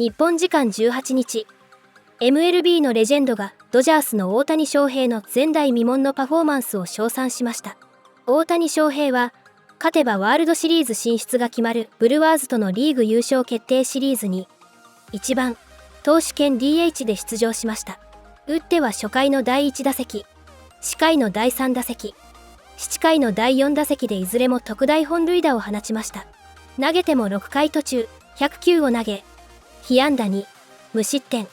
日本時間18日、MLB のレジェンドがドジャースの大谷翔平の前代未聞のパフォーマンスを称賛しました。大谷翔平は、勝てばワールドシリーズ進出が決まるブルワーズとのリーグ優勝決定シリーズに、1番、投手兼 DH で出場しました。打っては初回の第1打席、4回の第3打席、7回の第4打席でいずれも特大本塁打を放ちました。投げても6回途中、100球を投げ、被安打2、無失点、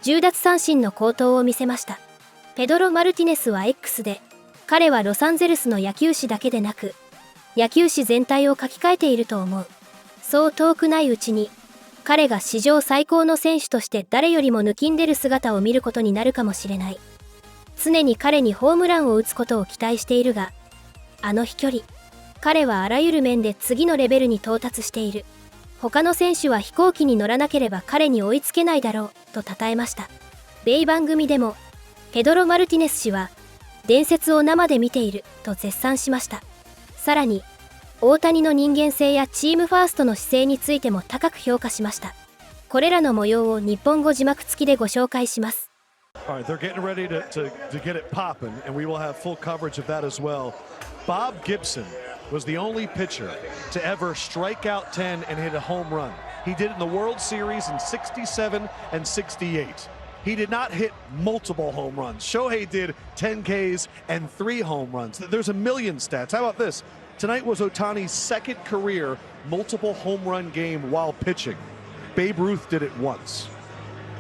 10奪三振の好投を見せました。ペドロ・マルティネスは X で、彼はロサンゼルスの野球史だけでなく、野球史全体を書き換えていると思う。そう遠くないうちに、彼が史上最高の選手として誰よりも抜きんでる姿を見ることになるかもしれない。常に彼にホームランを打つことを期待しているが、あの飛距離、彼はあらゆる面で次のレベルに到達している。他の選手は飛行機に乗らなければ彼に追いつけないだろう、と称えました。米番組でも、ペドロ・マルティネス氏は、伝説を生で見ている、と絶賛しました。さらに、大谷の人間性やチームファーストの姿勢についても高く評価しました。これらの模様を日本語字幕付きでご紹介します。All right, they're getting ready to get it popping, and we will have full coverage of that as well. Bob Gibson was the only pitcher to ever strike out 10 and hit a home run. He did it in the World Series in 67 and 68. He did not hit multiple home runs. Shohei did 10 Ks and 3 home runs. There's a million stats. How about this? Tonight was Ohtani's second career multiple home run game while pitching. Babe Ruth did it once.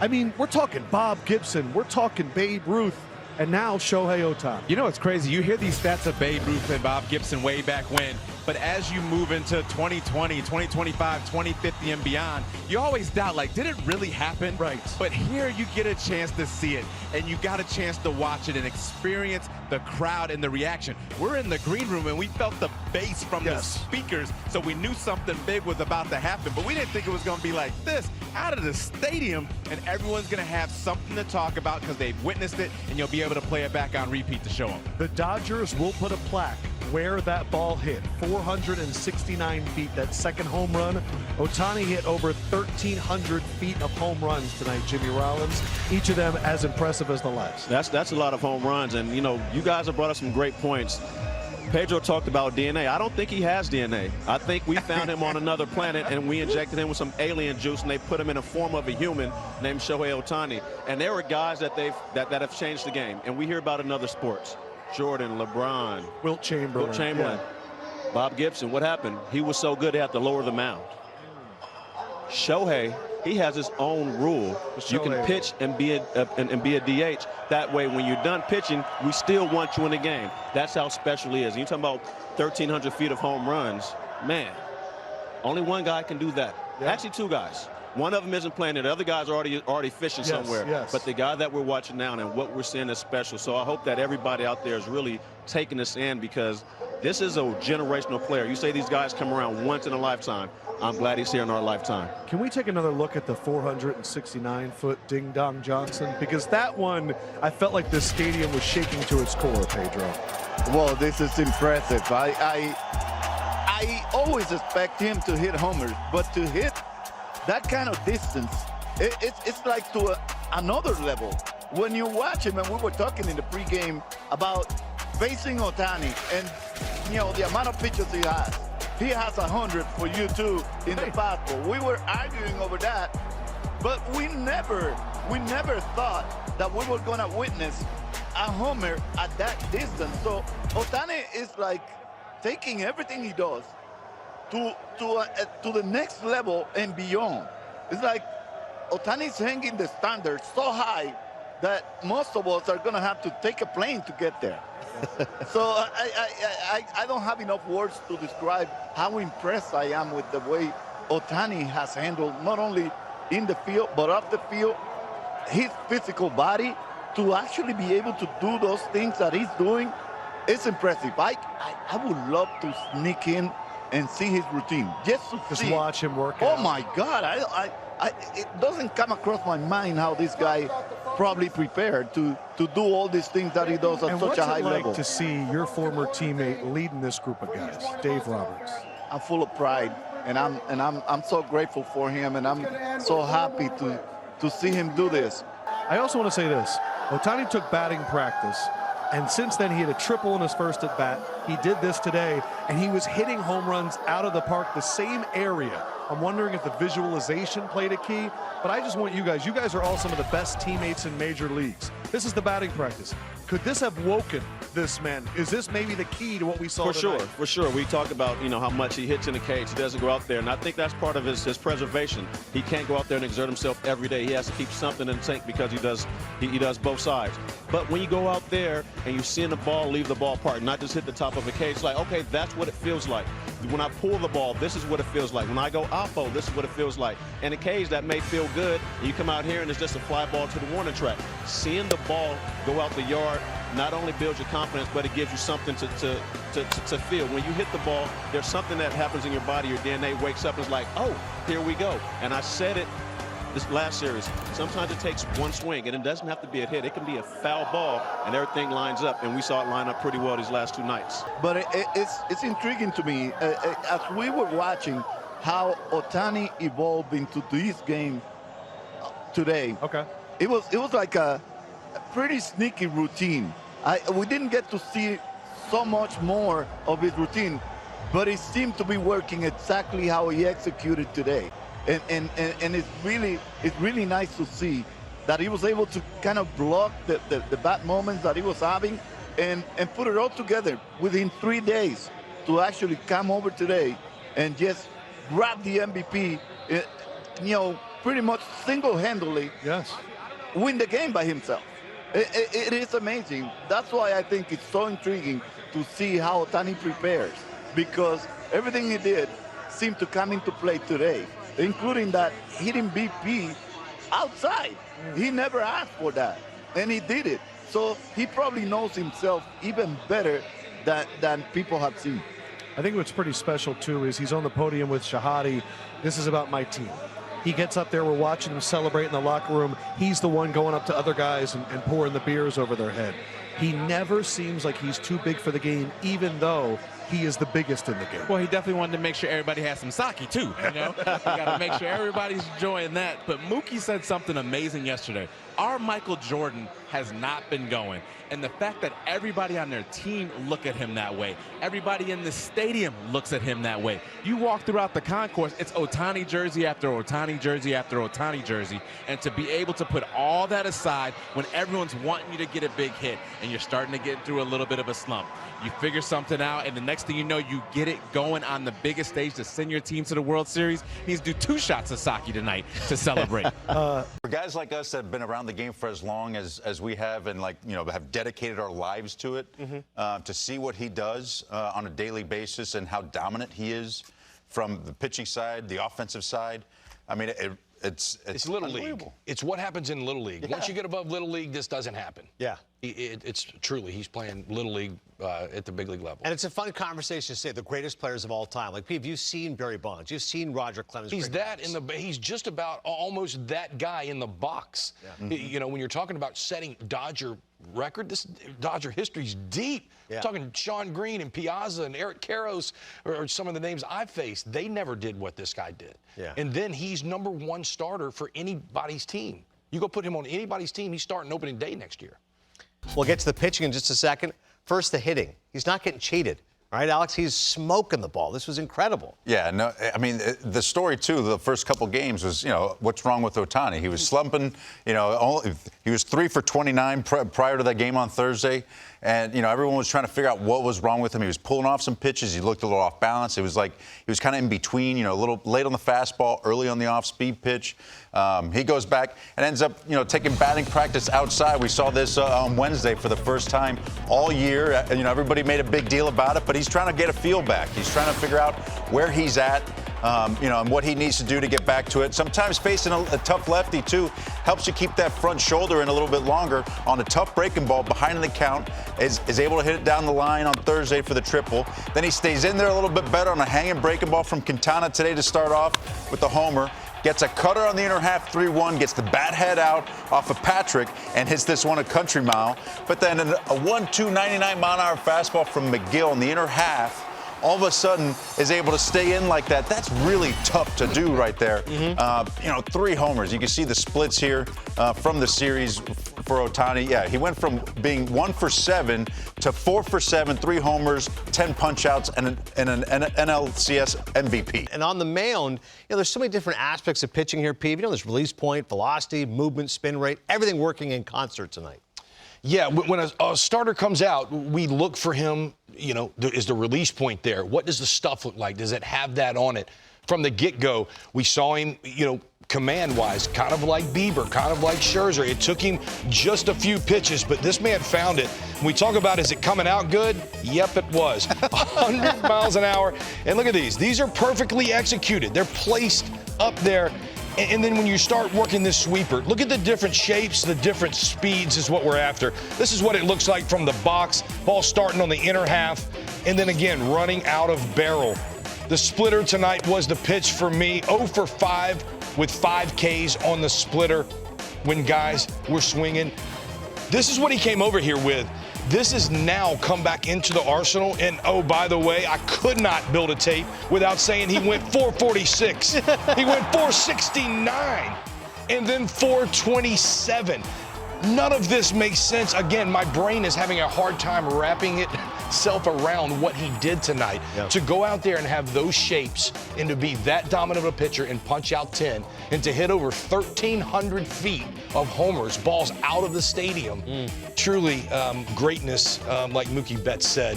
I mean, we're talking Bob Gibson, we're talking Babe Ruth, and now Shohei Ohtani. You know, it's crazy. You hear these stats of Babe Ruth and Bob Gibson way back when, but as you move into 2020, 2025, 2050 and beyond, you always doubt, like, did it really happen? Right. But here you get a chance to see it, and you got a chance to watch it and experience the crowd and the reaction. We're in the green room, and we felt the bass from the speakers, so we knew something big was about to happen, but we didn't think it was going to be like this, out of the stadium, and everyone's going to have something to talk about because they've witnessed it, and you'll be able to play it back on repeat to show them. The Dodgers will put a plaque where that ball hit, 469 feet, that second home run. Ohtani hit over 1,300 feet of home runs tonight, Jimmy Rollins, each of them as impressive as the last. That's a lot of home runs, and you know, you guys have brought up some great points. Pedro talked about DNA. I don't think he has DNA. I think we found him on another planet, and we injected him with some alien juice, and they put him in a form of a human named Shohei Ohtani. And there were guys that have changed the game, and we hear about in other sports. Jordan, LeBron, Wilt Chamberlain. Yeah. Bob Gibson, what happened? He was so good they had to lower the mound. Shohei, he has his own rule. You can pitch and be a DH. That way, when you're done pitching, we still want you in the game. That's how special he is. You're talking about 1,300 feet of home runs. Man, only one guy can do that. Yeah. Actually, two guys. One of them isn't playing it. The other guys are already fishing somewhere. Yes. But the guy that we're watching now and what we're seeing is special. So I hope that everybody out there is really taking this in, because this is a generational player. You say these guys come around once in a lifetime. I'm glad he's here in our lifetime. Can we take another look at the 469-foot Ding Dong Johnson? Because that one, I felt like the stadium was shaking to its core, Pedro. Well, this is impressive. I always expect him to hit homers, but to hit that kind of distance, it's like to another level. When you watch him, and we were talking in the pregame about facing Ohtani and, you know, the amount of pitches he has. He has 100 for you too in the fastball. We were arguing over that, but we never thought that we were gonna witness a homer at that distance. So Ohtani is like taking everything he does to the next level and beyond. It's like Ohtani's hanging the standard so high that most of us are gonna have to take a plane to get there. So I don't have enough words to describe how impressed I am with the way Ohtani has handled not only in the field but off the field, his physical body to actually be able to do those things that he's doing. It's impressive. I would love to sneak in and see his routine. Just watch him work Oh out. my God, it doesn't come across my mind how this guy probably prepared to do all these things that he does at such a high level. To see your former teammate leading this group of guys, Dave Roberts? I'm full of pride. and I'm so grateful for him, and I'm so happy to see him do this. I also want to say this. Ohtani took batting practice, and since then he had a triple in his first at bat. He did this today, and he was hitting home runs out of the park, the same area. I'm wondering if the visualization played a key, but I just want you guys are all some of the best teammates in major leagues. This is the batting practice. Could this have woken this man? Is this maybe the key to what we saw tonight? For sure. We talk about, how much he hits in the cage. He doesn't go out there, and I think that's part of his preservation. He can't go out there and exert himself every day. He has to keep something in the tank because he does both sides. But when you go out there and you're seeing the ball leave the ballpark, not just hit the top of a cage, like, okay, that's what it feels like. When I pull the ball, this is what it feels like. When I go oppo, this is what it feels like. In a cage, that may feel good. And you come out here and it's just a fly ball to the warning track. Seeing the ball go out the yard not only builds your confidence, but it gives you something to feel. When you hit the ball, there's something that happens in your body. Your DNA wakes up and is like, oh, here we go. And I said it this last series. Sometimes it takes one swing, and it doesn't have to be a hit. It can be a foul ball, and everything lines up. And we saw it line up pretty well these last 2 nights. But it's intriguing to me as we were watching how Ohtani evolved into this game today. Okay. It was like a pretty sneaky routine. We didn't get to see so much more of his routine, but it seemed to be working exactly how he executed today. And it's really nice to see that he was able to kind of block the bad moments that he was having and put it all together within 3 days to actually come over today and just grab the MVP, pretty much single-handedly. Yes. Win the game by himself. It is amazing. That's why I think it's so intriguing to see how Ohtani prepares, because everything he did seemed to come into play today, including that hitting BP outside. He never asked for that, and he did it. So he probably knows himself even better than people have seen. I think what's pretty special, too, is he's on the podium with Shahadi. This is about my team. He gets up there, we're watching him celebrate in the locker room. He's the one going up to other guys and pouring the beers over their head. He never seems like he's too big for the game, even though he is the biggest in the game. Well, he definitely wanted to make sure everybody has some sake, too. You got to make sure everybody's enjoying that. But Mookie said something amazing yesterday. Our Michael Jordan has not been going. And the fact that everybody on their team look at him that way, everybody in the stadium looks at him that way. You walk throughout the concourse, it's Ohtani jersey after Ohtani jersey after Ohtani jersey. And to be able to put all that aside when everyone's wanting you to get a big hit and you're starting to get through a little bit of a slump, you figure something out, and the next thing you know, you get it going on the biggest stage to send your team to the World Series. He needs to do 2 shots of sake tonight to celebrate. For guys like us that have been around the game for as long as we have, and have dedicated our lives to it, to see what he does on a daily basis and how dominant he is from the pitching side, the offensive side. I mean, it's Little League. It's what happens in Little League. Yeah. Once you get above Little League, this doesn't happen. Yeah. It's truly, he's playing Little League at the big league level. And it's a fun conversation to say the greatest players of all time. Like, Pete, you've seen Barry Bonds, you've seen Roger Clemens. He's just about almost that guy in the box. Yeah. When you're talking about setting Dodger record, this Dodger history's deep. Yeah. We're talking Sean Green and Piazza and Eric Karros or some of the names I've faced. They never did what this guy did. Yeah. And then he's #1 starter for anybody's team. You go put him on anybody's team, he's starting opening day next year. We'll get to the pitching in just a second. First, the hitting. He's not getting cheated. All right, Alex, he's smoking the ball. This was incredible. Yeah, no, I mean, the story, too, the first couple games was, what's wrong with Ohtani? He was slumping, he was 3 for 29 prior to that game on Thursday. And, everyone was trying to figure out what was wrong with him. He was pulling off some pitches. He looked a little off balance. It was like he was kind of in between, a little late on the fastball, early on the off-speed pitch. He goes back and ends up, taking batting practice outside. We saw this on Wednesday for the first time all year. Everybody made a big deal about it, but he's trying to get a feel back. He's trying to figure out where he's at, and what he needs to do to get back to it. Sometimes facing a tough lefty, too, helps you keep that front shoulder in a little bit longer on a tough breaking ball behind in the count, is able to hit it down the line on Thursday for the triple. Then he stays in there a little bit better on a hanging breaking ball from Quintana today to start off with the homer. Gets a cutter on the inner half, 3-1, gets the bat head out off of Patrick and hits this one a country mile. But then a 1-2, 99-mile-an-hour fastball from McGill in the inner half all of a sudden is able to stay in like that. That's really tough to do right there. 3 homers. You can see the splits here from the series for Ohtani. Yeah, he went from being 1 for 7 to 4 for 7, 3 homers, 10 punch-outs, and an NLCS MVP. And on the mound, there's so many different aspects of pitching here, Pete. There's release point, velocity, movement, spin rate, everything working in concert tonight. Yeah, when a starter comes out, we look for him, is the release point there? What does the stuff look like? Does it have that on it? From the get-go, we saw him, command-wise, kind of like Bieber, kind of like Scherzer. It took him just a few pitches, but this man found it. When we talk about, is it coming out good? Yep, it was. 100 miles an hour. And look at these. These are perfectly executed. They're placed up there. And then when you start working this sweeper, look at the different shapes, the different speeds is what we're after. This is what it looks like from the box. Ball starting on the inner half, and then again, running out of barrel. The splitter tonight was the pitch for me. 0 for 5 with 5 Ks on the splitter when guys were swinging. This is what he came over here with. This has now come back into the arsenal. And, oh, by the way, I could not build a tape without saying he went 446. He went 469 and then 427. None of this makes sense. Again, my brain is having a hard time wrapping itself around what he did tonight. Yeah. To go out there and have those shapes and to be that dominant of a pitcher and punch out 10 and to hit over 1,300 feet of homers, balls out of the stadium. Truly greatness, like Mookie Betts said.